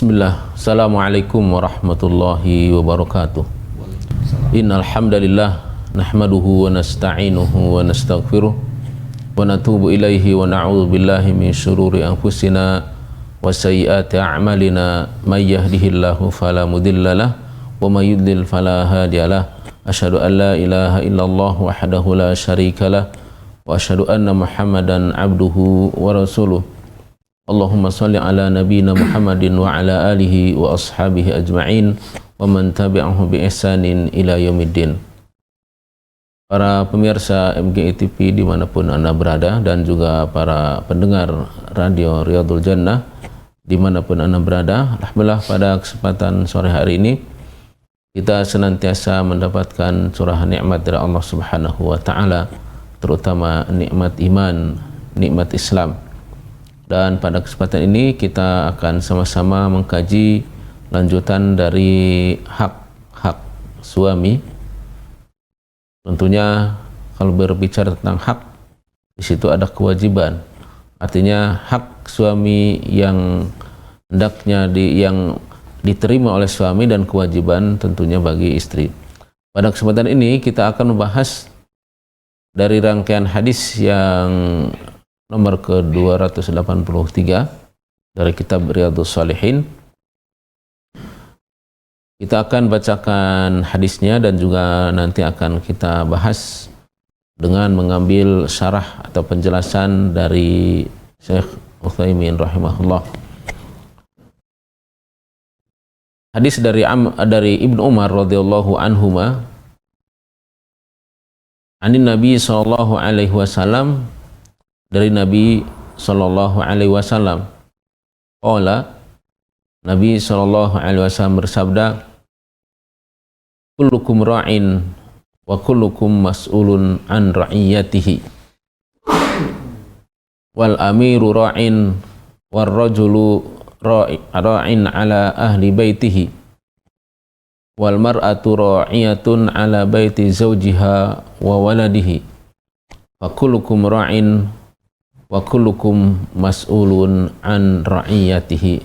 Bismillah. Assalamualaikum warahmatullahi wabarakatuh. Innal hamdalillah nahmaduhu wa nasta'inuhu wa nastaghfiruh wa natubu ilaihi wa na'udzu billahi min syururi anfusina wa sayyiati a'malina may yahdihillahu fala mudhillalah wa may yudlil fala hadiyalah. Asyhadu an la ilaha illallah wahdahu la syarikalah wa asyhadu anna Muhammadan abduhu wa rasuluh. Allahumma salli ala nabiyyina Muhammadin wa ala alihi wa ashabihi ajma'in wa man tabi'ahu bi ihsanin ila yaumiddin. Para pemirsa MGI TV dimanapun Anda berada, dan juga para pendengar radio Riyadhul Jannah dimanapun Anda berada, alhamdulillah pada kesempatan sore hari ini kita senantiasa mendapatkan curahan nikmat dari Allah Subhanahu wa taala, terutama nikmat iman, nikmat Islam. Dan pada kesempatan ini kita akan sama-sama mengkaji lanjutan dari hak-hak suami. Tentunya kalau berbicara tentang hak, di situ ada kewajiban. Artinya hak suami yang hendaknya yang diterima oleh suami, dan kewajiban tentunya bagi istri. Pada kesempatan ini kita akan membahas dari rangkaian hadis yang nomor ke-283 dari kitab Riyadhus Shalihin. Kita akan bacakan hadisnya dan juga nanti akan kita bahas dengan mengambil syarah atau penjelasan dari Syekh Utsaimin rahimahullah. Hadis dari Ibnu Umar radhiyallahu anhuma, anin Nabi sallallahu alaihi wasallam, dari Nabi sallallahu alaihi wasallam, qala, Nabi sallallahu alaihi wasallam bersabda, kullukum ra'in wa kullukum mas'ulun an ra'iyatihi wal amiru ra'in war rajulu ra'in ala ahli baitihi wal mar'atu ra'iyatun ala baiti zawjiha wa waladihi wa kullukum ra'in wa kullukum mas'ulun an ra'iyatihi.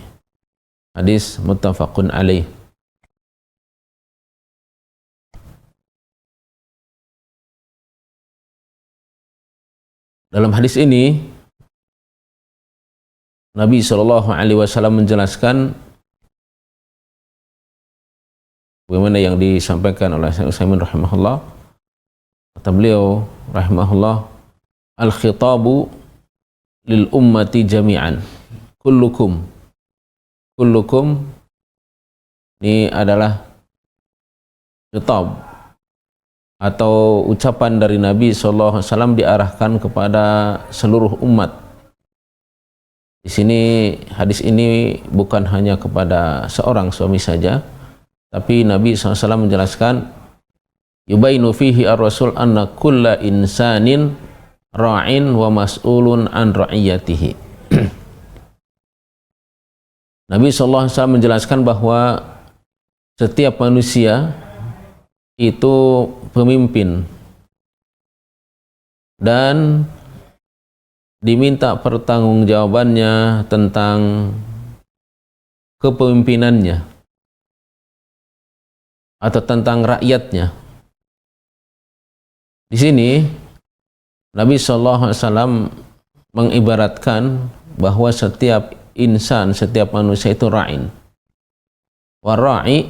Hadis muttafaqun alaih. Dalam hadis ini Nabi sallallahu alaihi wasallam menjelaskan bagaimana yang disampaikan oleh Syekh Utsaimin rahimahullah. Kata beliau rahimahullah, al-khitabu lil ummati jami'an, kullukum ini adalah khitab atau ucapan dari Nabi SAW diarahkan kepada seluruh umat. Di sini hadis ini bukan hanya kepada seorang suami saja, tapi Nabi SAW menjelaskan, yubainu fihi ar-rasul anna kulla insanin ra'in wa mas'ulun an ra'iyatihi. Nabi SAW menjelaskan bahwa setiap manusia itu pemimpin dan diminta pertanggungjawabannya tentang kepemimpinannya atau tentang rakyatnya. Di sini Nabi SAW mengibaratkan bahwa setiap insan, setiap manusia itu ra'in. Wa ra'i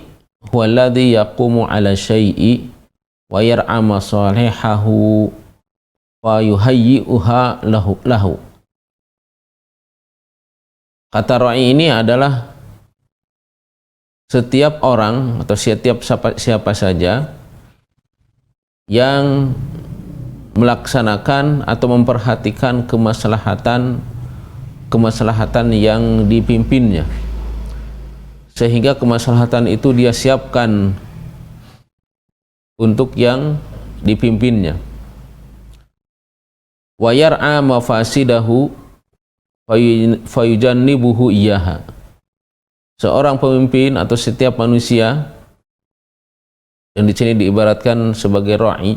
huwa alladhi yaqumu ala syai'i wa yar'a masalihahu wa yuhayyi'uha lahu. Kata ra'i ini adalah setiap orang atau setiap siapa saja yang melaksanakan atau memperhatikan kemaslahatan yang dipimpinnya, sehingga kemaslahatan itu dia siapkan untuk yang dipimpinnya. Wa yar'a mafasidahu fayujannibuhu iyyaha. Seorang pemimpin atau setiap manusia yang di sini diibaratkan sebagai ra'i.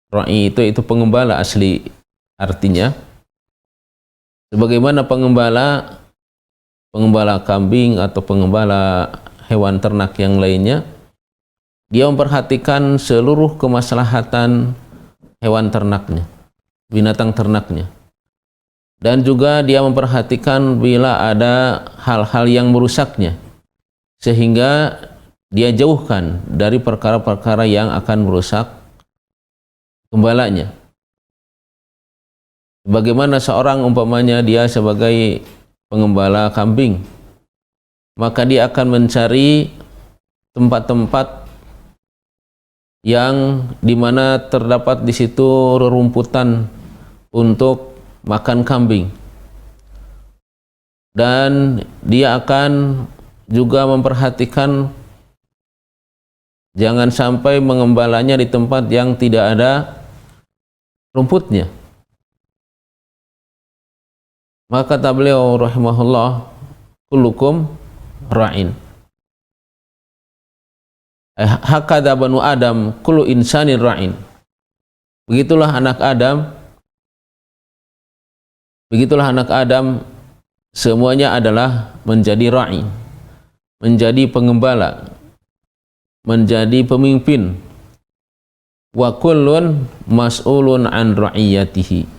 Ra'i itu pengembala asli artinya. Sebagaimana pengembala pengembala kambing atau pengembala hewan ternak yang lainnya, dia memperhatikan seluruh kemaslahatan hewan ternaknya, binatang ternaknya. Dan juga dia memperhatikan bila ada hal-hal yang merusaknya, sehingga dia jauhkan dari perkara-perkara yang akan merusak gembalanya. Bagaimana seorang umpamanya dia sebagai pengembala kambing, maka dia akan mencari tempat-tempat yang dimana terdapat di situ rerumputan untuk makan kambing, dan dia akan juga memperhatikan jangan sampai mengembalanya di tempat yang tidak ada rumputnya. Maka kata beliau rahimahullah, kullukum ra'in. Hakadha banu Adam, kullu insanin ra'in. Begitulah anak Adam, semuanya adalah menjadi ra'i, menjadi pengembala, menjadi pemimpin. Wa kullun mas'ulun an ra'iyatihi.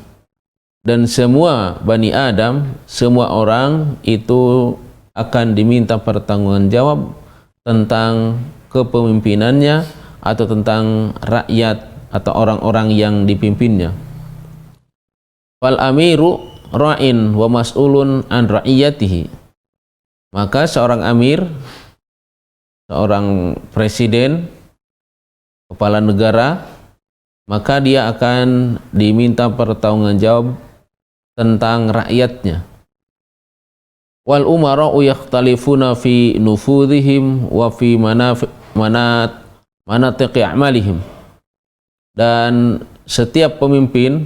Dan semua Bani Adam, semua orang itu akan diminta pertanggungjawab tentang kepemimpinannya atau tentang rakyat atau orang-orang yang dipimpinnya. Fal amiru ra'in wa mas'ulun an ra'iyatihi. Maka seorang amir, seorang presiden, kepala negara, maka dia akan diminta pertanggungjawab tentang rakyatnya. Wal umara'u yakhtalifuna fi nufudhihim wa fi manatiqi a'malihim. Dan setiap pemimpin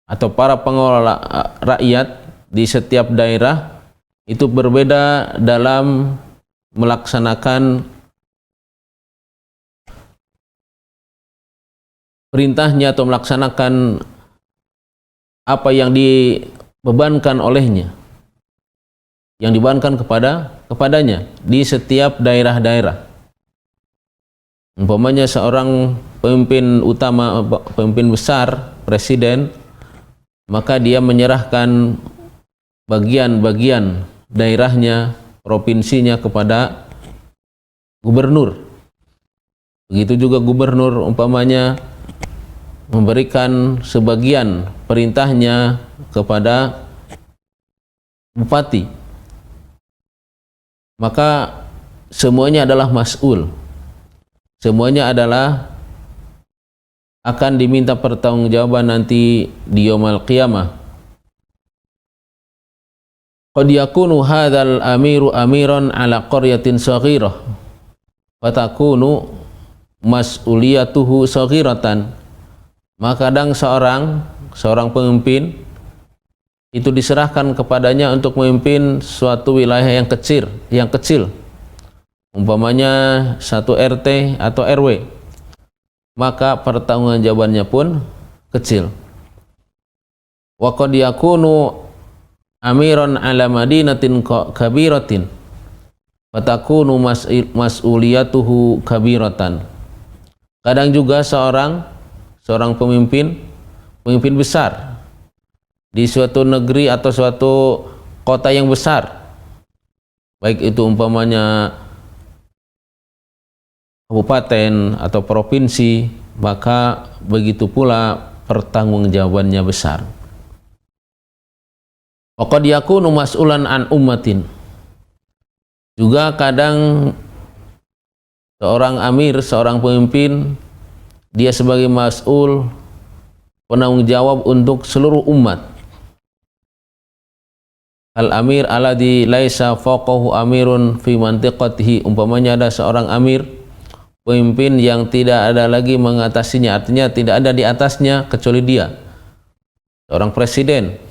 atau para pengelola rakyat di setiap daerah itu berbeda dalam melaksanakan perintahnya atau melaksanakan apa yang dibebankan olehnya, yang dibebankan kepadanya di setiap daerah-daerah. Umpamanya seorang pemimpin utama, pemimpin besar, presiden, maka dia menyerahkan bagian-bagian daerahnya, provinsinya kepada gubernur. Begitu juga gubernur umpamanya memberikan sebagian perintahnya kepada bupati. Maka semuanya adalah mas'ul. Semuanya adalah akan diminta pertanggungjawaban nanti di yaumul qiyamah. Qad yakunu hadzal amiru amiran ala qaryatin saghirah fatakunu mas'uliyatuhu saghiratan. Maka kadang seorang pemimpin itu diserahkan kepadanya untuk memimpin suatu wilayah yang kecil. Umpamanya satu RT atau RW. Maka pertanggungjawabannya pun kecil. Wa qad yakunu amiran ala madinatin kabiratin fatakunu mas'uliyatuhu kabiratan. Kadang juga seorang pemimpin besar di suatu negeri atau suatu kota yang besar, baik itu umpamanya kabupaten atau provinsi, maka begitu pula pertanggungjawabannya besar. Wa qad yakunu mas'ulan an ummatin. Juga kadang seorang amir, seorang pemimpin, dia sebagai mas'ul, penanggung jawab untuk seluruh umat. Al-amir alladhi laisa fawqahu amirun fi mantiqatihi. Umpamanya ada seorang amir, pemimpin yang tidak ada lagi mengatasinya, artinya tidak ada di atasnya kecuali dia. Seorang presiden,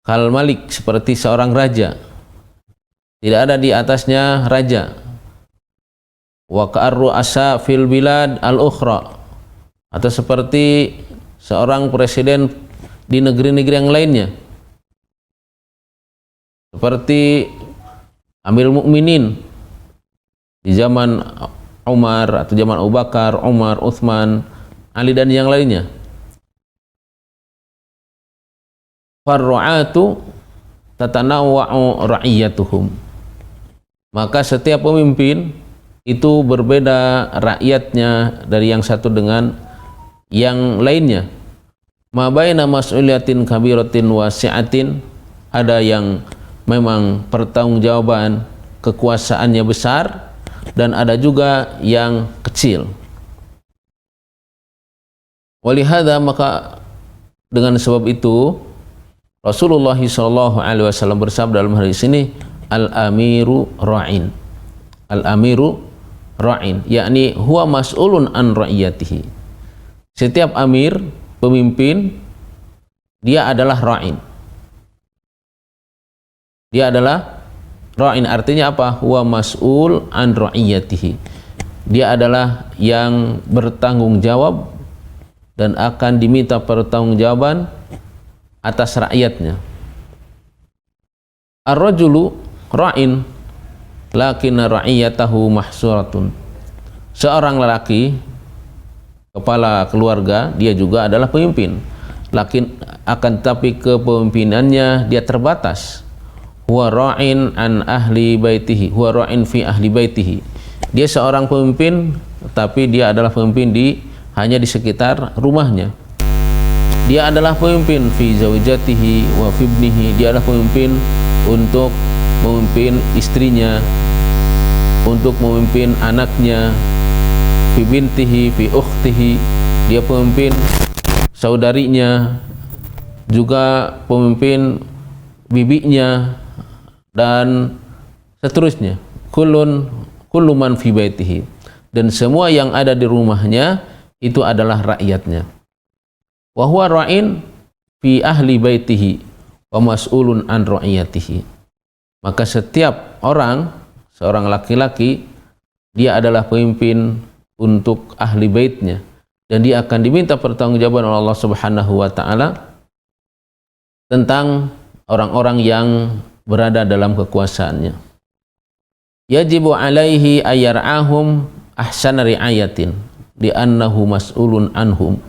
kal malik, seperti seorang raja, tidak ada di atasnya raja. Wa ka'arru asa fil bilad al-ukhra, atau seperti seorang presiden di negeri-negeri yang lainnya. seperti Amirul Mukminin di zaman Umar atau zaman Abu Bakar, Umar, Utsman, Ali dan yang lainnya. Farru'atu tatanawwa'u ra'iyatuhum. Maka setiap pemimpin itu berbeda rakyatnya dari yang satu dengan yang lainnya. Ma baina mas'uliyatin kabiratin wasi'atin, ada yang memang pertanggungjawaban kekuasaannya besar dan ada juga yang kecil. Walihada, maka dengan sebab itu Rasulullah SAW bersabda dalam hadis ini, al-amiru ra'in. Al-amiru ra'in, yakni huwa mas'ulun an ra'iyatihi. Setiap amir, pemimpin, dia adalah ra'in. Dia adalah ra'in, artinya apa? Huwa mas'ul an ra'iyatihi. Dia adalah yang bertanggung jawab dan akan diminta pertanggungjawaban atas rakyatnya. Ar-rajulu ra'in lakinna ra'iyatahu mahsuratun. Seorang lelaki, kepala keluarga, dia juga adalah pemimpin. Akan tapi kepemimpinannya dia terbatas. Huwa ra'in an ahli baitihi, huwa ra'in fi ahli baitihi. Dia seorang pemimpin, tapi dia adalah pemimpin hanya di sekitar rumahnya. Dia adalah pemimpin fi zaujatihi wa fi ibnihi. Dia adalah pemimpin untuk memimpin istrinya, untuk memimpin anaknya, fi bintihi, fi ukhtihi. Dia pemimpin saudarinya, juga pemimpin bibinya, dan seterusnya. Kullu man fi baitihi. Dan semua yang ada di rumahnya itu adalah rakyatnya. Wa huwa ra'in fi ahli baitihi wa mas'ulun an ra'iyatihi. Maka setiap orang, seorang laki-laki, dia adalah pemimpin untuk ahli baitnya dan dia akan diminta pertanggungjawaban oleh Allah Subhanahu wa taala tentang orang-orang yang berada dalam kekuasaannya. Yajibu alaihi ayyar'ahum ahsana ri'ayatin li'annahu mas'ulun anhum.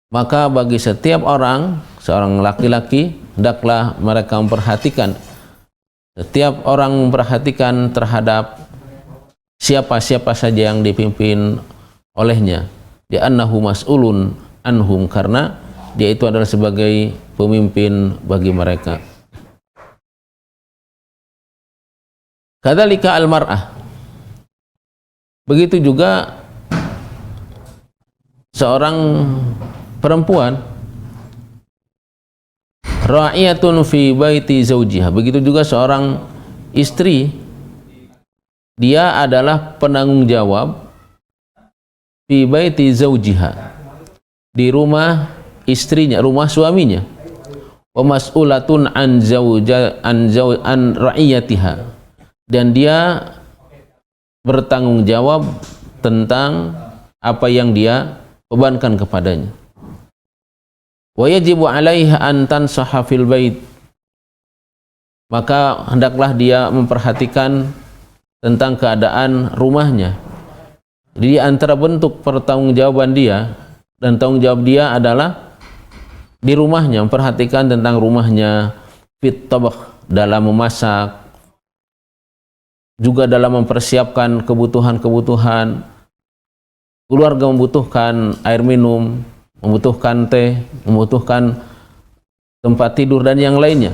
Maka bagi setiap orang, seorang laki-laki, hendaklah mereka memperhatikan, setiap orang memperhatikan terhadap siapa-siapa saja yang dipimpin olehnya. Li'annahu mas'ulun anhum, karena dia itu adalah sebagai pemimpin bagi mereka. Kadzalika al-mar'ah. Begitu juga seorang perempuan, ra'iyatun fi baiti zaujiha. Begitu juga seorang istri, dia adalah penanggung jawab fi baiti zaujiha, di rumah istrinya, rumah suaminya. Wa mas'ulatun an ra'iyatiha, dan dia bertanggung jawab tentang apa yang dia bebankan kepadanya. Wa yajibu 'alaiha an tansaha fil bait. Maka hendaklah dia memperhatikan tentang keadaan rumahnya. Jadi antara bentuk pertanggungjawaban dia dan tanggung jawab dia adalah di rumahnya, memperhatikan tentang rumahnya, fit tabakh, dalam memasak, juga dalam mempersiapkan kebutuhan-kebutuhan. Keluarga membutuhkan air minum, membutuhkan teh, membutuhkan tempat tidur dan yang lainnya.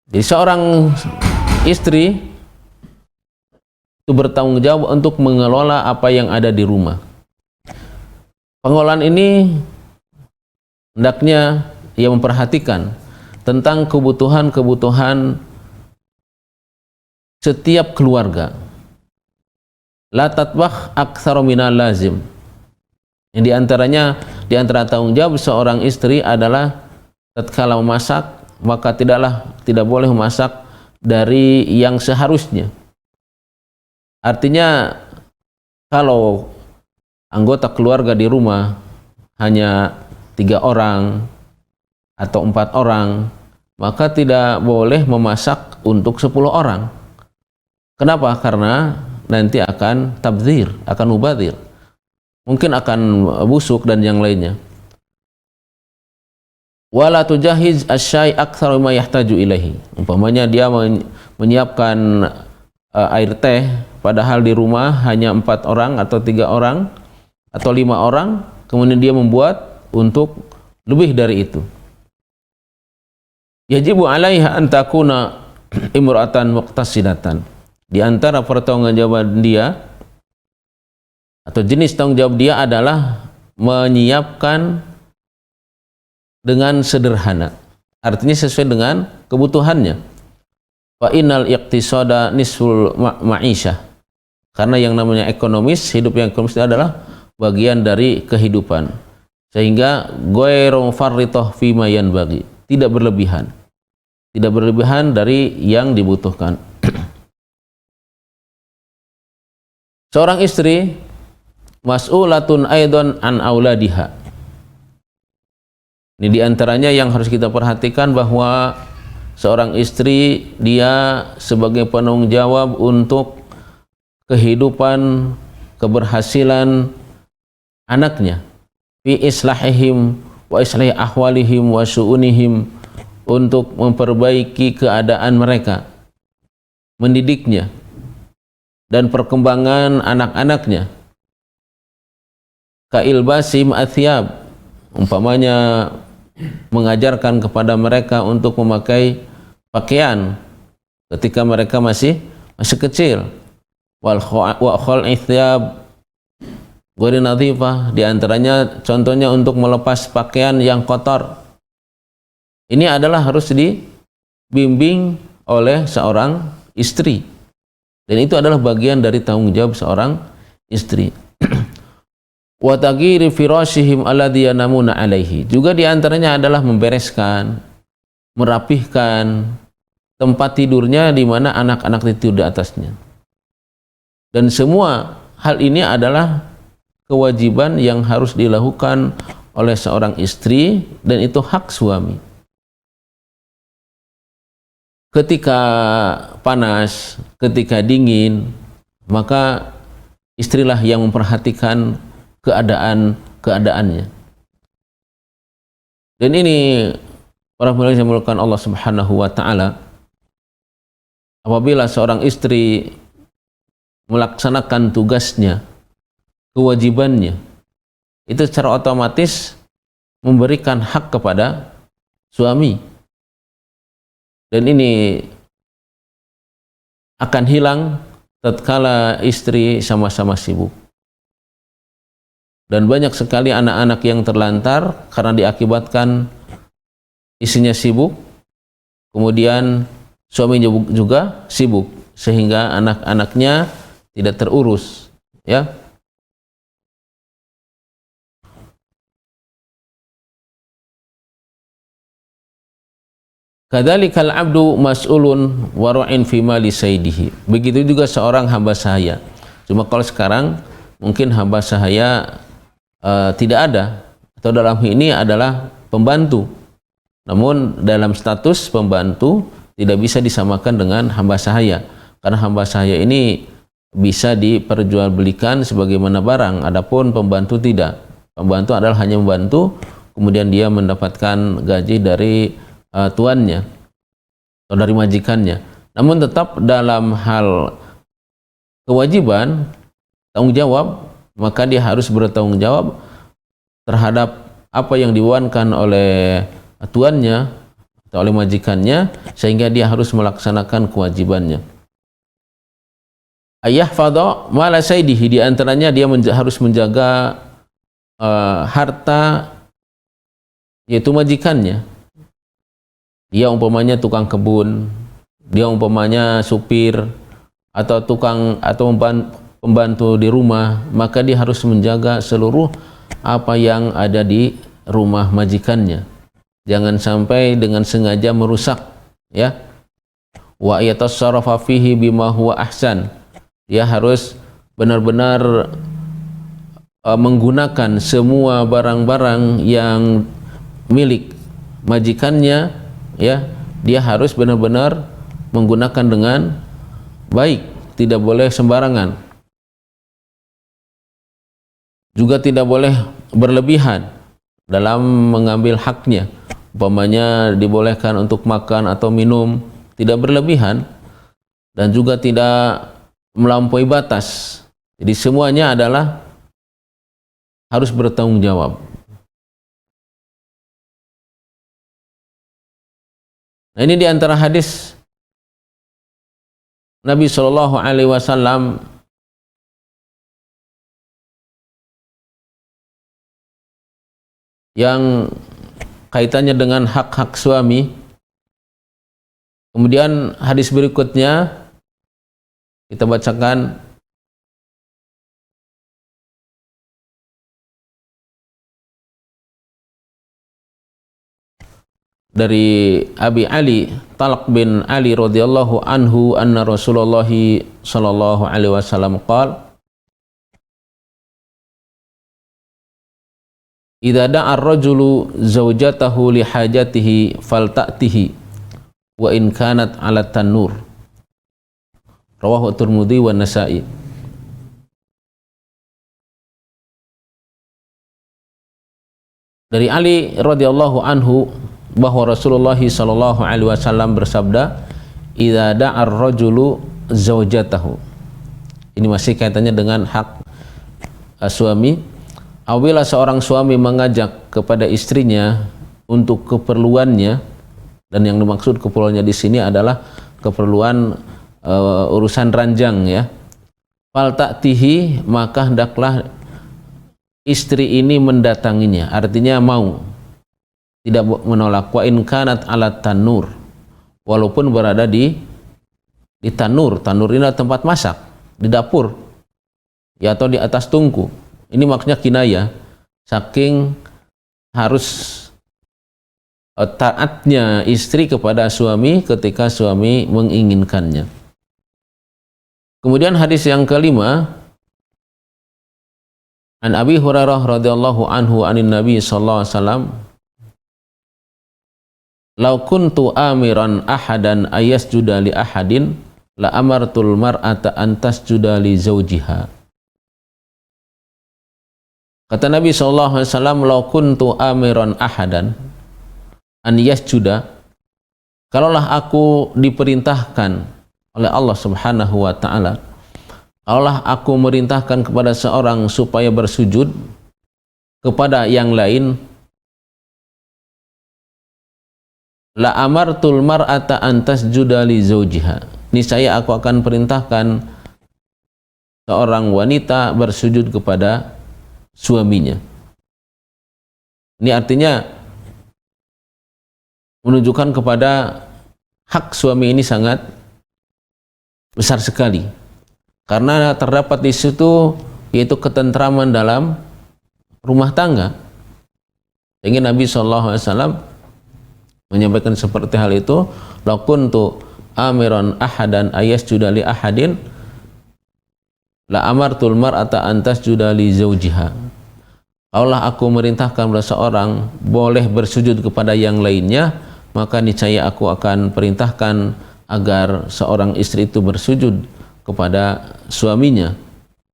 Jadi seorang istri itu bertanggung jawab untuk mengelola apa yang ada di rumah. Pengelolaan ini hendaknya ia memperhatikan tentang kebutuhan-kebutuhan setiap keluarga. La tatbakh aktsara minal lazim. Yang di antara tanggung jawab seorang istri adalah tatkala memasak, maka tidak boleh memasak dari yang seharusnya. Artinya kalau anggota keluarga di rumah hanya 3 orang atau 4 orang, maka tidak boleh memasak untuk 10 orang. Kenapa? Karena nanti akan tabdzir, akan mubadir. Mungkin akan busuk dan yang lainnya. Wala tujahiz asy-syai' aktsara mimma yahtaju ilaihi. Umpamanya dia menyiapkan air teh, padahal di rumah hanya 4 orang atau 3 orang atau 5 orang, kemudian dia membuat untuk lebih dari itu. Yajibu 'alaiha an takuna imra'atan muqtasidatan. Di antara pertanggungjawaban dia atau jenis tanggung jawab dia adalah menyiapkan dengan sederhana, artinya sesuai dengan kebutuhannya. Fa innal iqtisada nisful ma'isyah, karena yang namanya ekonomis, hidup yang ekonomis itu adalah bagian dari kehidupan, sehingga ghairu mufarritah fi ma yanbaghi, tidak berlebihan dari yang dibutuhkan. Seorang istri mas'ulatun aidan an auladiha. Ini diantaranya yang harus kita perhatikan, bahwa seorang istri dia sebagai penanggung jawab untuk kehidupan, keberhasilan anaknya, fi islahihim wa islahi ahwalihim wa syu'unihim, untuk memperbaiki keadaan mereka, mendidiknya dan perkembangan anak-anaknya. Kailbasim athyab, umpamanya mengajarkan kepada mereka untuk memakai pakaian ketika mereka masih kecil. Wal khal'i thyab ghairi nadhifah, di antaranya contohnya untuk melepas pakaian yang kotor. Ini adalah harus dibimbing oleh seorang istri, dan itu adalah bagian dari tanggung jawab seorang istri. Wa taghiri firashihim alladhi yanamuna alaihi, juga diantaranya adalah membereskan, merapihkan tempat tidurnya di mana anak-anak tidur di atasnya. Dan semua hal ini adalah kewajiban yang harus dilakukan oleh seorang istri, dan itu hak suami. Ketika panas, ketika dingin, maka istrilah yang memperhatikan keadaannya. Dan ini para pendengar yang dimuliakan Allah Subhanahu wa taala, apabila seorang istri melaksanakan tugasnya, kewajibannya, itu secara otomatis memberikan hak kepada suami. Dan ini akan hilang tatkala istri sama-sama sibuk. Dan banyak sekali anak-anak yang terlantar karena diakibatkan istrinya sibuk, kemudian suami juga sibuk, sehingga anak-anaknya tidak terurus, ya. Kadzalikal abdu mas'ulun waru'in fi mali sayyidihi. Begitu juga seorang hamba sahaya. Cuma kalau sekarang mungkin hamba sahaya tidak ada, atau dalam hal ini adalah pembantu. Namun dalam status pembantu tidak bisa disamakan dengan hamba sahaya, karena hamba sahaya ini bisa diperjualbelikan sebagaimana barang, adapun pembantu tidak. Pembantu adalah hanya membantu, kemudian dia mendapatkan gaji dari tuannya atau dari majikannya. Namun tetap dalam hal kewajiban, tanggung jawab, maka dia harus bertanggung jawab terhadap apa yang diwankan oleh tuannya atau oleh majikannya, sehingga dia harus melaksanakan kewajibannya. Ayah fadha mala sayyidihi, di antaranya dia harus menjaga harta, yaitu majikannya. Dia umpamanya tukang kebun, dia umpamanya supir atau tukang atau pembantu di rumah, maka dia harus menjaga seluruh apa yang ada di rumah majikannya. Jangan sampai dengan sengaja merusak, ya. Wa yatasarrafa fihi bima huwa ahsan. Dia harus benar-benar menggunakan semua barang-barang yang milik majikannya, ya, dia harus benar-benar menggunakan dengan baik, tidak boleh sembarangan. Juga tidak boleh berlebihan dalam mengambil haknya. Umpamanya dibolehkan untuk makan atau minum, tidak berlebihan, dan juga tidak melampaui batas. Jadi semuanya adalah harus bertanggung jawab. Nah, ini di antara hadis Nabi Shallallahu Alaihi Wasallam yang kaitannya dengan hak-hak suami. Kemudian hadis berikutnya kita bacakan. Dari Abi Ali Talq bin Ali radhiyallahu anhu anna Rasulullah sallallahu alaihi wasallam qala idza da'a ar-rajulu zawjatahu li hajatihi falta'tihi wa in kanat 'ala tanur rawahu Tirmidzi wa Nasa'i. Dari Ali radhiyallahu anhu bahwa Rasulullah sallallahu alaihi wasallam bersabda, idza da'a ar-rajulu zawjatahu. Ini masih kaitannya dengan hak suami. Apabila seorang suami mengajak kepada istrinya untuk keperluannya, dan yang dimaksud keperluannya di sini adalah keperluan urusan ranjang, ya. Fal ta'tihi, maka hendaklah istri ini mendatanginya, artinya mau, tidak menolak. Wa in kanat ala tanur, walaupun berada di tanur. Tanur ini adalah tempat masak, di dapur, ya, atau di atas tungku. Ini maksudnya kinayah, saking harus taatnya istri kepada suami ketika suami menginginkannya. Kemudian hadis yang kelima, an Abi Hurairah radhiyallahu anhu anin Nabi sallallahu alaihi wasallam, lau kuntu amiran ahadan ayasjuda li ahadin la amartul mar'ata an tasjuda li zawjiha. Kata Nabi SAW, lau kuntu amiran ahadan an yasjuda, kalaulah aku diperintahkan oleh Allah Subhanahu wa ta'ala, kalaulah aku merintahkan kepada seorang supaya bersujud kepada yang lain, la amartul mar'ata an tasjuda li zawjiha, niscaya aku akan perintahkan seorang wanita bersujud kepada suaminya. Ini artinya menunjukkan kepada hak suami ini sangat besar sekali, karena terdapat di situ yaitu ketentraman dalam rumah tangga. Sehingga Nabi SAW menyampaikan seperti hal itu, la kuntu amiran ahadan ayasjuda li ahadin la amartul mar'ata an tasjuda li zawjiha. Kalaulah aku merintahkan kepada seorang boleh bersujud kepada yang lainnya, maka niscaya aku akan perintahkan agar seorang istri itu bersujud kepada suaminya,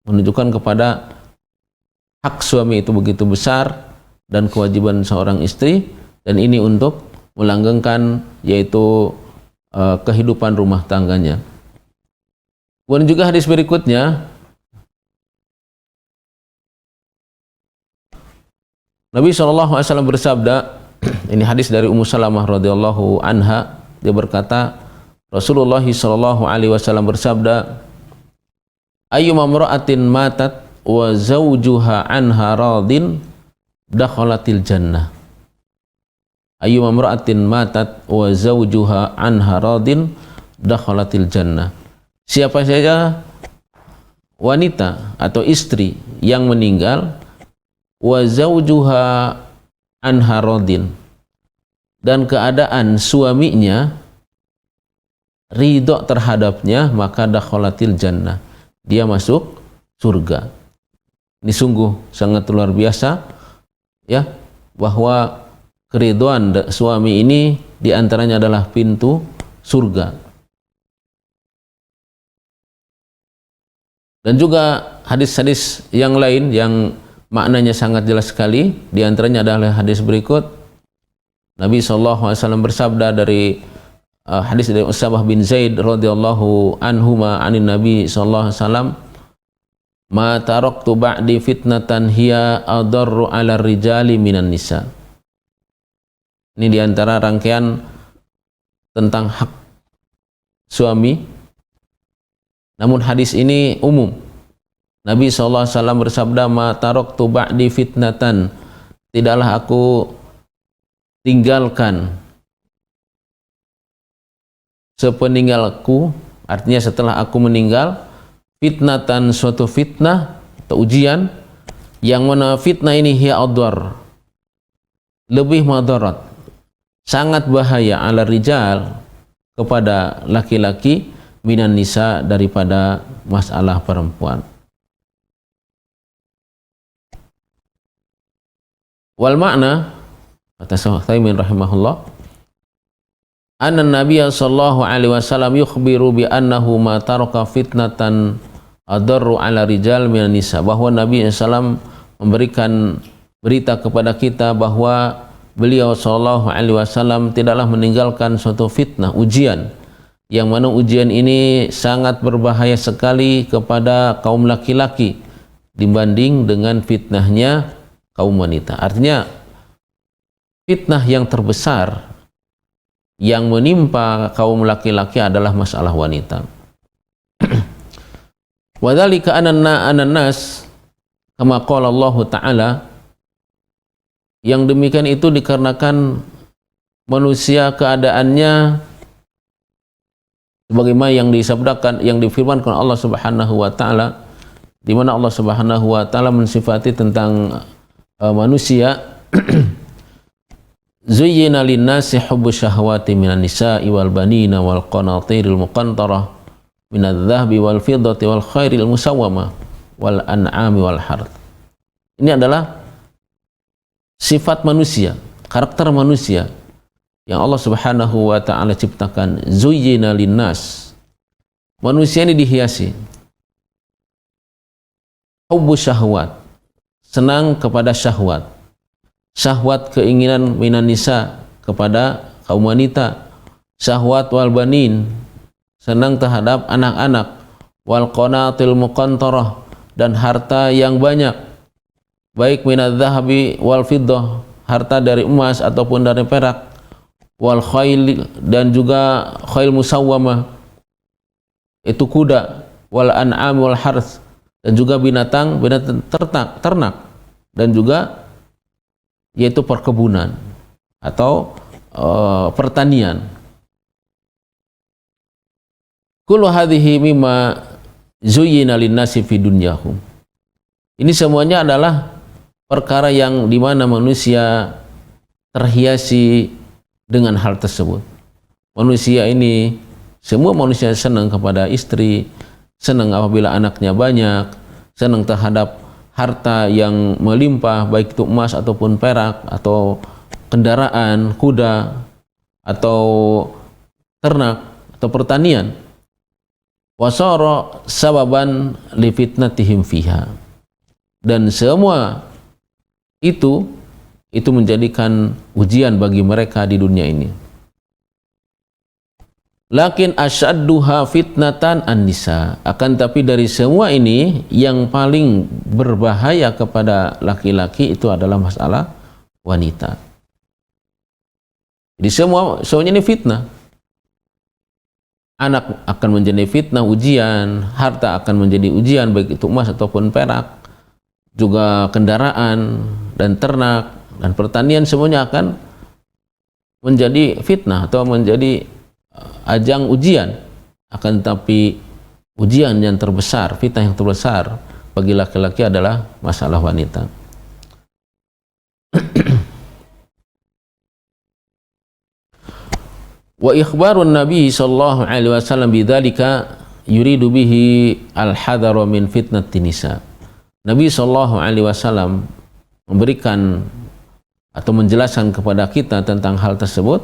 menunjukkan kepada hak suami itu begitu besar dan kewajiban seorang istri, dan ini untuk melanggengkan yaitu kehidupan rumah tangganya. Kemudian juga hadis berikutnya, Nabi SAW bersabda, ini hadis dari Ummu Salamah radhiyallahu anha, dia berkata, Rasulullah SAW bersabda, ayyuma imra'atin matat wa zawjuha anha radin dakhalatil jannah. Ayyuma imra'atin matat wa zawjuha anha radin dakhalatil jannah. Siapa saja wanita atau istri yang meninggal wa zawjuha anha radin, dan keadaan suaminya ridho terhadapnya, maka dakhalatil jannah, dia masuk surga. Ini sungguh sangat luar biasa, ya, bahwa keriduan suami ini diantaranya adalah pintu surga. Dan juga hadis-hadis yang lain yang maknanya sangat jelas sekali, diantaranya adalah hadis berikut. Nabi SAW bersabda dari hadis dari Usabah bin Zaid radhiyallahu anhuma anin Nabi SAW, ma taraktu ba'di fitnatan hiya adarru 'ala rijali minan nisa. Ini diantara rangkaian tentang hak suami. Namun hadis ini umum. Nabi SAW bersabda, ma taraktu ba'di fitnatan, tidaklah aku tinggalkan sepeninggalku, artinya setelah aku meninggal, fitnatan, suatu fitnah atau ujian, yang mana fitnah ini hiya adwar, lebih madarat, sangat bahaya, ala rijal, kepada laki-laki, minan nisa, daripada masalah perempuan. Wal makna, kata Syekh Utsaimin rahimahullah, anna Nabiy sallallahu alaihi wasallam yukhbiru bi annahu ma taraka fitnatan adarru ala rijal minan nisa, bahwa Nabi SAW memberikan berita kepada kita bahwa beliau sallallahu alaihi wasallam tidaklah meninggalkan suatu fitnah, ujian, yang mana ujian ini sangat berbahaya sekali kepada kaum laki-laki dibanding dengan fitnahnya kaum wanita. Artinya fitnah yang terbesar yang menimpa kaum laki-laki adalah masalah wanita. Wadzalika anna nas kama qala Allah Ta'ala, yang demikian itu dikarenakan manusia keadaannya sebagaimana yang disabdakan, yang difirmankan Allah Subhanahu wa taala, di mana Allah Subhanahu wa taala mensifati tentang manusia, zuyyina lin-nasi hubbus syahawati minan nisa'i wal banina wal qanatiril muqantarah minadh-dhahabi wal fiddati wal khairil musawwamah wal an'ami wal harth. Ini adalah sifat manusia, karakter manusia yang Allah Subhanahu wa taala ciptakan. Zuyyina linnas, manusia ini dihiasi hubbus syahwat, senang kepada syahwat, syahwat keinginan, minan nisa, kepada kaum wanita, syahwat wal banin, senang terhadap anak-anak, wal qanatil muqantarah, dan harta yang banyak, baik minadh dhahabi wal fiddah, harta dari emas ataupun dari perak, wal khail, dan juga khail musawwamah, itu kuda, wal an'am wal harth, dan juga binatang ternak, dan juga yaitu perkebunan atau pertanian. Kullu hadhihi mimma zuyyina lin-nasi fi dunyahum. Ini semuanya adalah perkara yang dimana manusia terhiasi dengan hal tersebut. Manusia ini, semua manusia senang kepada istri, senang apabila anaknya banyak, senang terhadap harta yang melimpah, baik itu emas ataupun perak, atau kendaraan, kuda, atau ternak, atau pertanian. Wasara sababan li fitnatihim fiha. Dan semua itu menjadikan ujian bagi mereka di dunia ini. Lakin asyadduha fitnatan an-nisa, akan tapi dari semua ini yang paling berbahaya kepada laki-laki itu adalah masalah wanita. Jadi semuanya ini fitnah. Anak akan menjadi fitnah, ujian, harta akan menjadi ujian, baik itu emas ataupun perak, juga kendaraan dan ternak dan pertanian, semuanya akan menjadi fitnah atau menjadi ajang ujian. Akan tetapi ujian yang terbesar, fitnah yang terbesar bagi laki-laki adalah masalah wanita. Wa ikhbarun Nabi sallallahu alaihi wasallam bidzalika yuridu bihi al-hadara min fitnatin nisa. Nabi sallallahu alaihi wasallam memberikan atau menjelaskan kepada kita tentang hal tersebut,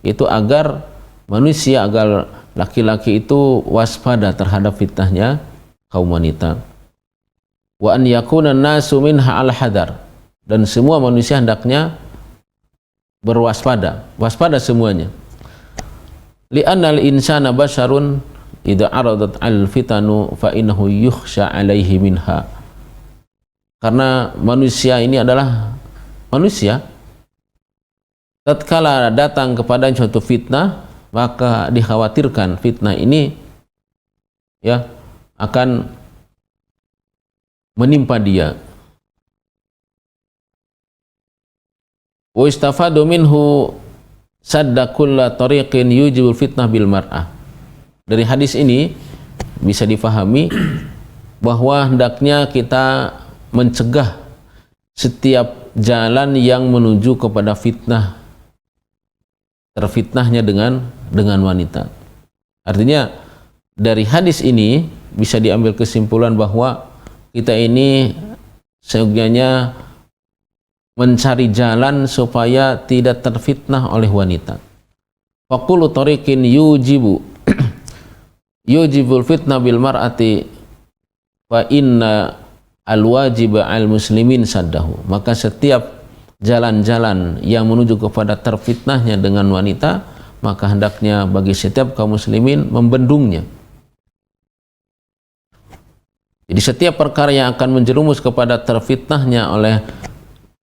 itu agar manusia, agar laki-laki itu waspada terhadap fitnahnya kaum wanita. Wa an yakuna nasu minha al hadar, dan semua manusia hendaknya berwaspada, waspada semuanya. Li'anna al-insana basyarun idza aradat al-fitanu fa innahu yukhsha alaihi minha. Karena manusia ini adalah manusia, tatkala datang kepada suatu fitnah, maka dikhawatirkan fitnah ini ya akan menimpa dia. Wa istafadu minhu sadda kulla tariqin yujibul fitnah bil mar'ah. Dari hadis ini bisa difahami bahwa hendaknya kita mencegah setiap jalan yang menuju kepada fitnah, terfitnahnya dengan wanita. Artinya dari hadis ini bisa diambil kesimpulan bahwa kita ini seyogyanya mencari jalan supaya tidak terfitnah oleh wanita. Faqulu tariqin yujibul fitnah bil mar'ati fa inna al-wajiba al-muslimin saddahu. Maka setiap jalan-jalan yang menuju kepada terfitnahnya dengan wanita, maka hendaknya bagi setiap kaum muslimin membendungnya. Jadi setiap perkara yang akan menjerumus kepada terfitnahnya oleh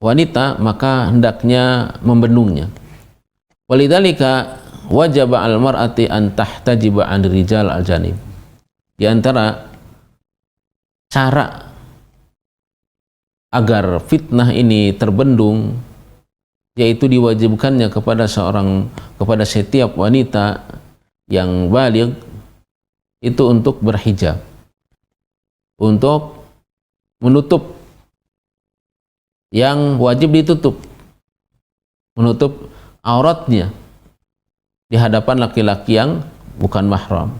wanita, maka hendaknya membendungnya. Walidzalika wajaba al-mar'ati an tahtajiba 'an rijal al-janib. Di antara cara agar fitnah ini terbendung, yaitu diwajibkannya kepada setiap wanita yang baligh itu untuk berhijab, untuk menutup yang wajib ditutup, menutup auratnya di hadapan laki-laki yang bukan mahram.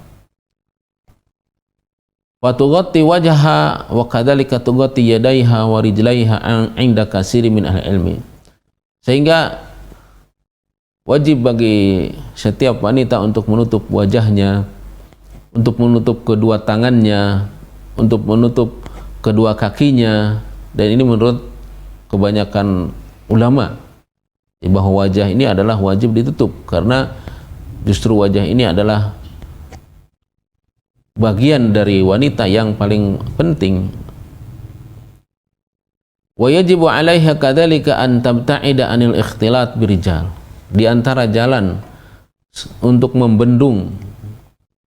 Wa tughatti wajha wa kadzalika tughatti yadayha wa rijlaiha 'inda katsiri min ahli ilmi. Sehingga wajib bagi setiap wanita untuk menutup wajahnya, untuk menutup kedua tangannya, untuk menutup kedua kakinya, dan ini menurut kebanyakan ulama bahwa wajah ini adalah wajib ditutup, karena justru wajah ini adalah bagian dari wanita yang paling penting. Wa yajibu 'alaiha kadzalika an tabta'ida 'anil ikhtilat birijal. Di antara jalan untuk membendung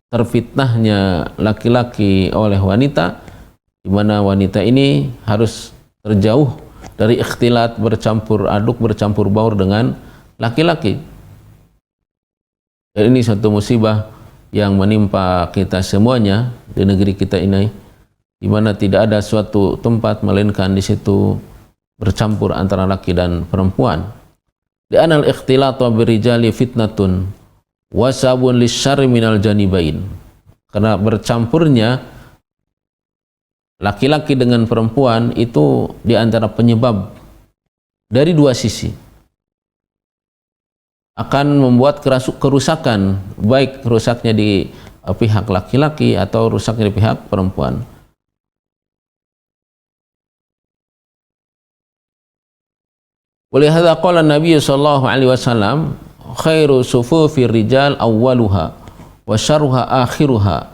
terfitnahnya laki-laki oleh wanita, di mana wanita ini harus terjauh dari ikhtilat, bercampur aduk, bercampur baur dengan laki-laki. Dan ini satu musibah yang menimpa kita semuanya di negeri kita ini, di mana tidak ada suatu tempat melainkan di situ bercampur antara laki dan perempuan. Di anal ikhtilat wa birijali fitnatun wa sabun lisyarri minal janibain. Karena bercampurnya laki-laki dengan perempuan itu di antara penyebab dari dua sisi, akan membuat kerusakan, baik rusaknya di pihak laki-laki atau rusaknya di pihak perempuan. Walihadza qala Nabi sallallahu alaihi wasallam, khairu sufufir rijal awwaluha wa syarruha akhiruha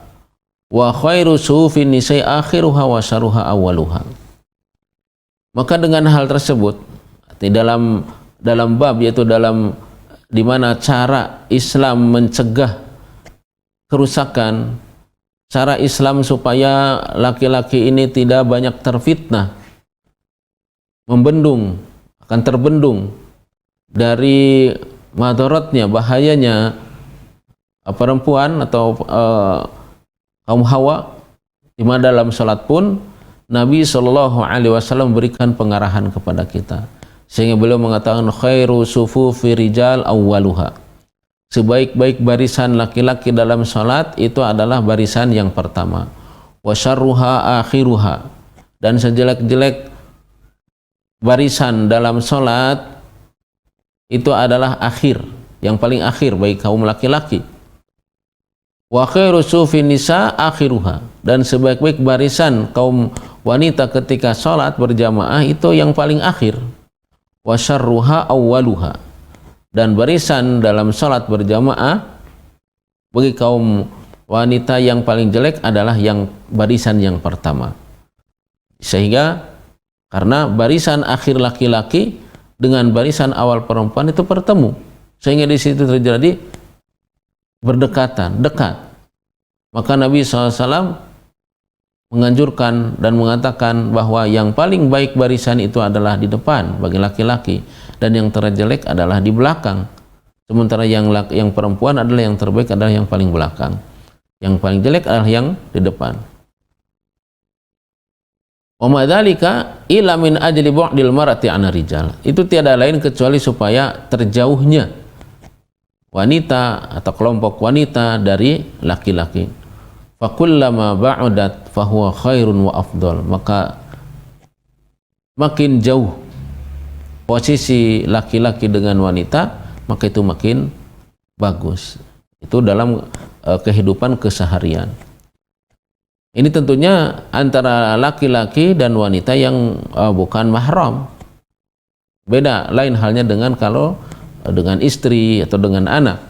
wa khairu sufufin nisa'i akhiruha wa syarruha awwaluha. Maka dengan hal tersebut di dalam bab, yaitu di mana cara Islam mencegah kerusakan, cara Islam supaya laki-laki ini tidak banyak terfitnah, membendung, akan terbendung dari madaratnya, bahayanya perempuan atau kaum hawa, di mana dalam salat pun Nabi Shallallahu Alaihi Wasallam berikan pengarahan kepada kita, sehingga beliau mengatakan khairu sufufi rijal awwaluha, sebaik-baik barisan laki-laki dalam salat itu adalah barisan yang pertama, wa syarruha akhiruha, dan sejelek-jelek barisan dalam salat itu adalah akhir, yang paling akhir bagi kaum laki-laki. Wa khairu sufin nisa akhiruha, dan sebaik-baik barisan kaum wanita ketika sholat berjamaah itu yang paling akhir. Wa syarruha awwaluha, dan barisan dalam sholat berjamaah bagi kaum wanita yang paling jelek adalah yang barisan yang pertama. Sehingga karena barisan akhir laki-laki dengan barisan awal perempuan itu bertemu, sehingga di situ terjadi berdekatan, dekat. Maka Nabi SAW menganjurkan dan mengatakan bahwa yang paling baik barisan itu adalah di depan bagi laki-laki, dan yang terjelek adalah di belakang. Sementara yang perempuan adalah yang terbaik adalah yang paling belakang. Yang paling jelek adalah yang di depan. Wa madzalika ila min ajli bu'dil marati 'ana rijal. Itu tiada lain kecuali supaya terjauhnya wanita atau kelompok wanita dari laki-laki. Fa kullama ba'udat fa huwa khairun wa afdal. Maka makin jauh posisi laki-laki dengan wanita, maka itu makin bagus. Itu dalam kehidupan keseharian. Ini tentunya antara laki-laki dan wanita yang bukan mahram. Beda, lain halnya dengan kalau dengan istri atau dengan anak.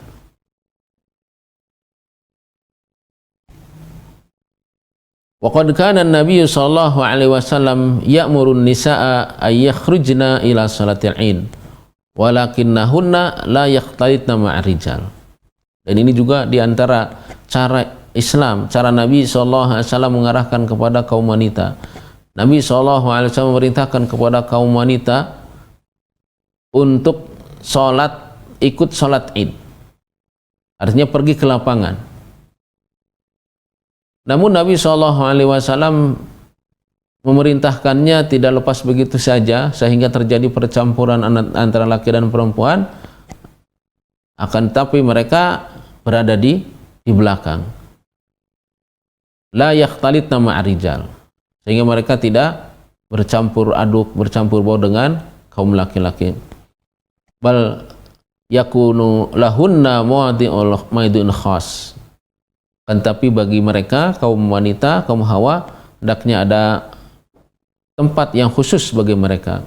Wa qad kana an-nabiy sallallahu alaihi wasallam ya'muru an-nisaa ay yakhrujna ila salatil 'id walakinnahunna la yaqtalitna ma'ar rijal. Dan ini juga diantara cara Islam, cara Nabi SAW mengarahkan kepada kaum wanita. Nabi SAW memerintahkan kepada kaum wanita untuk ikut sholat id. Artinya pergi ke lapangan. Namun Nabi SAW memerintahkannya tidak lepas begitu saja, sehingga terjadi percampuran antara laki dan perempuan. Akan tetapi mereka berada di belakang. La yakhtalitna ma'ar rijal, sehingga mereka tidak bercampur aduk, bercampur baur dengan kaum laki-laki. Bal yakunu lahunna mawdi'un khas. Kan tapi bagi mereka kaum wanita, kaum hawa, hendaknya ada tempat yang khusus bagi mereka.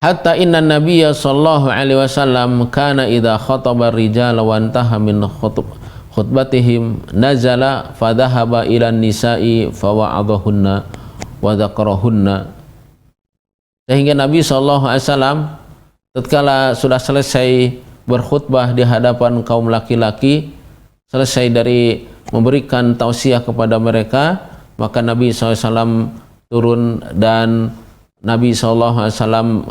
Hatta inna nabiyya sallallahu alaihi wasallam kana idza khataba ar-rijala wa intaha min khutbatihim nazala fadhahaba ila nisa'i fawa'adahunna wa dzakarahunna. Sehingga Nabi SAW tatkala sudah selesai berkhutbah di hadapan kaum laki-laki, selesai dari memberikan tausiah kepada mereka, maka Nabi SAW turun dan Nabi SAW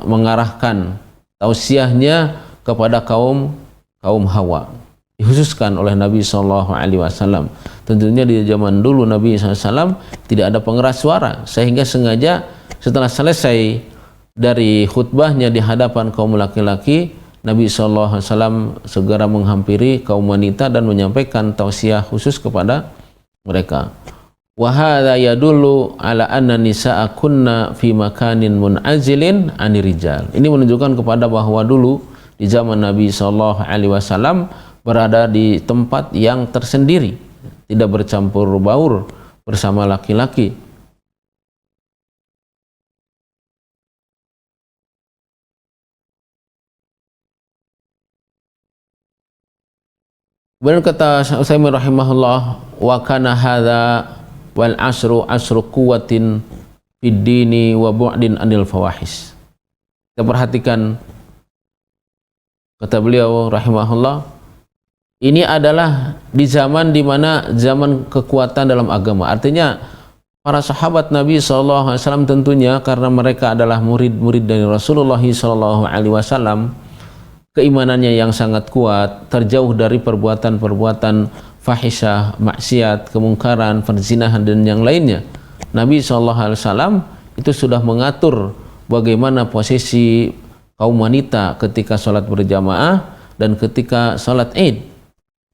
mengarahkan tausiahnya kepada kaum hawa. Dikhususkan oleh Nabi SAW. Tentunya di zaman dulu Nabi SAW tidak ada pengeras suara, sehingga sengaja setelah selesai dari khutbahnya di hadapan kaum laki-laki, Nabi SAW segera menghampiri kaum wanita dan menyampaikan tausiah khusus kepada mereka. Wa hadza yadullu ala anna nisaa kunna fi makanin munazilin anir rijal. Ini menunjukkan kepada bahwa dulu di zaman Nabi SAW berada di tempat yang tersendiri, tidak bercampur baur bersama laki-laki. Benar kata Utsaimin rahimahullah, wa kana hadza wal asru quwwatin fid dini wa bu'din anil fawahis. Kita perhatikan kata beliau rahimahullah, ini adalah di zaman dimana zaman kekuatan dalam agama. Artinya para sahabat Nabi SAW tentunya karena mereka adalah murid-murid dari Rasulullah SAW, keimanannya yang sangat kuat, terjauh dari perbuatan-perbuatan fahisyah, maksiat, kemungkaran, perzinahan dan yang lainnya. Nabi SAW itu sudah mengatur bagaimana posisi kaum wanita ketika sholat berjamaah dan ketika sholat id.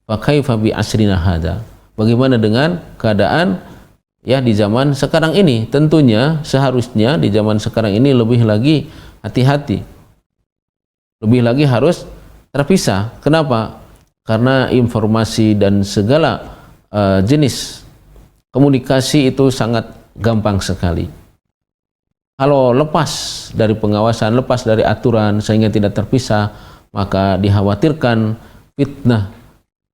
Fakaifa bi asrina hadza. Bagaimana dengan keadaan ya di zaman sekarang ini? Tentunya seharusnya di zaman sekarang ini lebih lagi hati-hati. Lebih lagi harus terpisah. Kenapa? Karena informasi dan segala jenis komunikasi itu sangat gampang sekali. Kalau lepas dari pengawasan, lepas dari aturan sehingga tidak terpisah, maka dikhawatirkan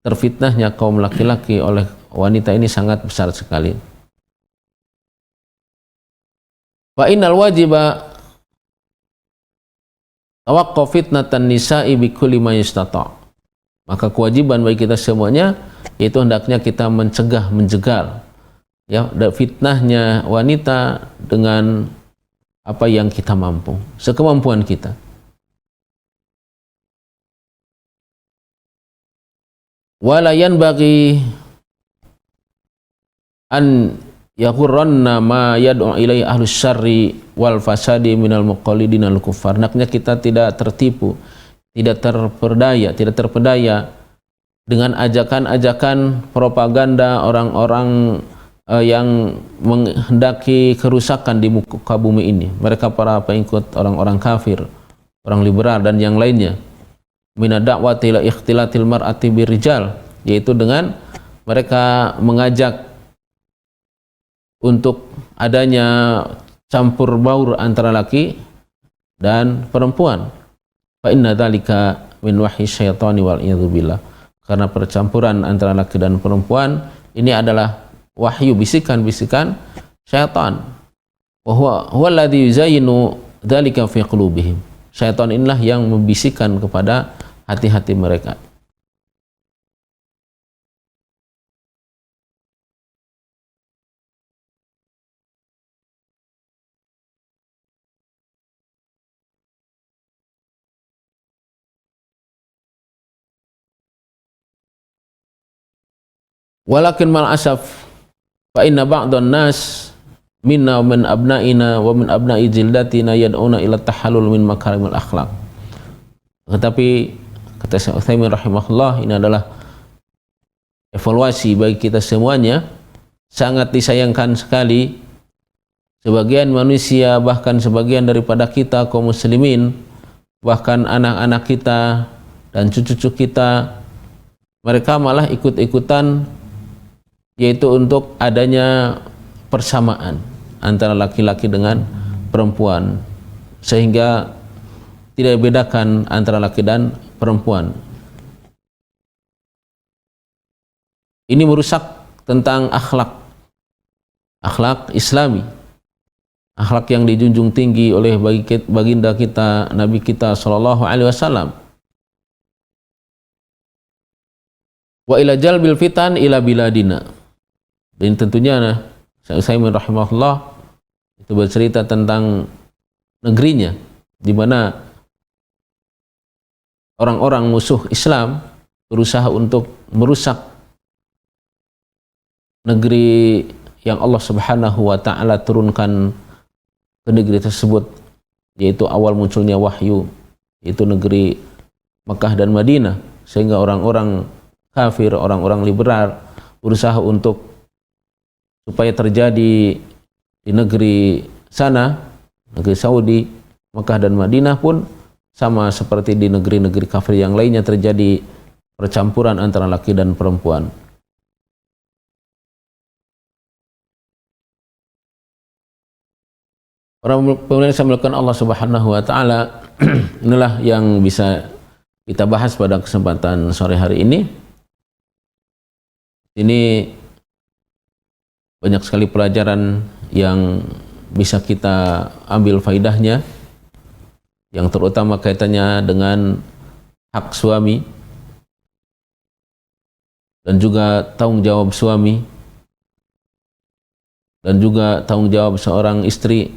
terfitnahnya kaum laki-laki oleh wanita ini sangat besar sekali. Fa innal wajiba tawaqqu fitnatan nisa'i bi kulli ma yastata'. Maka kewajiban bagi kita semuanya yaitu hendaknya kita menjegal ya fitnahnya wanita dengan apa yang kita mampu, sekemampuan kita. Wala yanbaghi an yaghurranna ma yad'u ilaihi ahlus syarri wal fasadi minal muqallidin al kuffar. Hendaknya kita tidak tertipu, tidak terpedaya dengan ajakan-ajakan propaganda orang-orang yang menghendaki kerusakan di muka bumi ini. Mereka para pengikut orang-orang kafir, orang liberal dan yang lainnya. Mina da'wati ila ikhtilatil mar'ati birrijal, yaitu dengan mereka mengajak untuk adanya campur baur antara laki dan perempuan. Fa inna dzalika min wahyi syaitani wal iyadzu billah. Karena percampuran antara laki dan perempuan ini adalah wahyu, bisikan-bisikan syaitan. Wa huwa alladzi yuzayyinu dzalika fi qulubihim. Syaitan inilah yang membisikkan kepada hati-hati mereka. Walakin mal asaf fa inna ba'dhan nas minna wa min abna'ina wa min abna'i jildatina yad'una ila tahallul min makarimil akhlaq. Tetapi kata Syekh Utsaimin rahimahullah, ini adalah evaluasi bagi kita semuanya. Sangat disayangkan sekali sebagian manusia, bahkan sebagian daripada kita kaum muslimin, bahkan anak-anak kita dan cucu-cucu kita, mereka malah ikut-ikutan yaitu untuk adanya persamaan antara laki-laki dengan perempuan, sehingga tidak dibedakan antara laki dan perempuan. Ini merusak tentang akhlak Islami, akhlak yang dijunjung tinggi oleh baginda kita, Nabi kita sallallahu alaihi wasallam. Wa ila jalbil fitan ila biladina. Dan tentunya Syekh Utsaimin rahimahullah itu bercerita tentang negerinya, di mana orang-orang musuh Islam berusaha untuk merusak negeri yang Allah Subhanahu wa taala turunkan ke negeri tersebut, yaitu awal munculnya wahyu, yaitu negeri Mekah dan Madinah, sehingga orang-orang kafir, orang-orang liberal berusaha untuk supaya terjadi di negeri sana, negeri Saudi, Mekah dan Madinah pun sama seperti di negeri-negeri kafir yang lainnya, terjadi percampuran antara laki dan perempuan. Orang pemirsa melakukan Allah Subhanahu wa taala, inilah yang bisa kita bahas pada kesempatan sore hari ini. Ini banyak sekali pelajaran yang bisa kita ambil faidahnya, yang terutama kaitannya dengan hak suami dan juga tanggung jawab suami dan juga tanggung jawab seorang istri,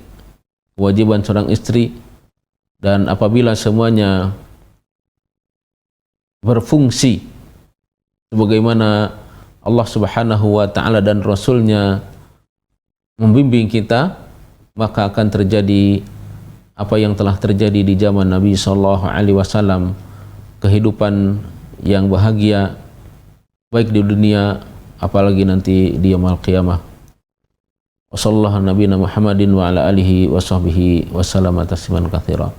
kewajiban seorang istri. Dan apabila semuanya berfungsi sebagaimana Allah Subhanahu wa taala dan Rasulnya membimbing kita, maka akan terjadi apa yang telah terjadi di zaman Nabi sallallahu alaihi wasallam, kehidupan yang bahagia baik di dunia apalagi nanti di yaumul qiyamah. Wassallallahu nabiyana Muhammadin wa ala alihi wa sahbihi wa sallama tasliman katsira.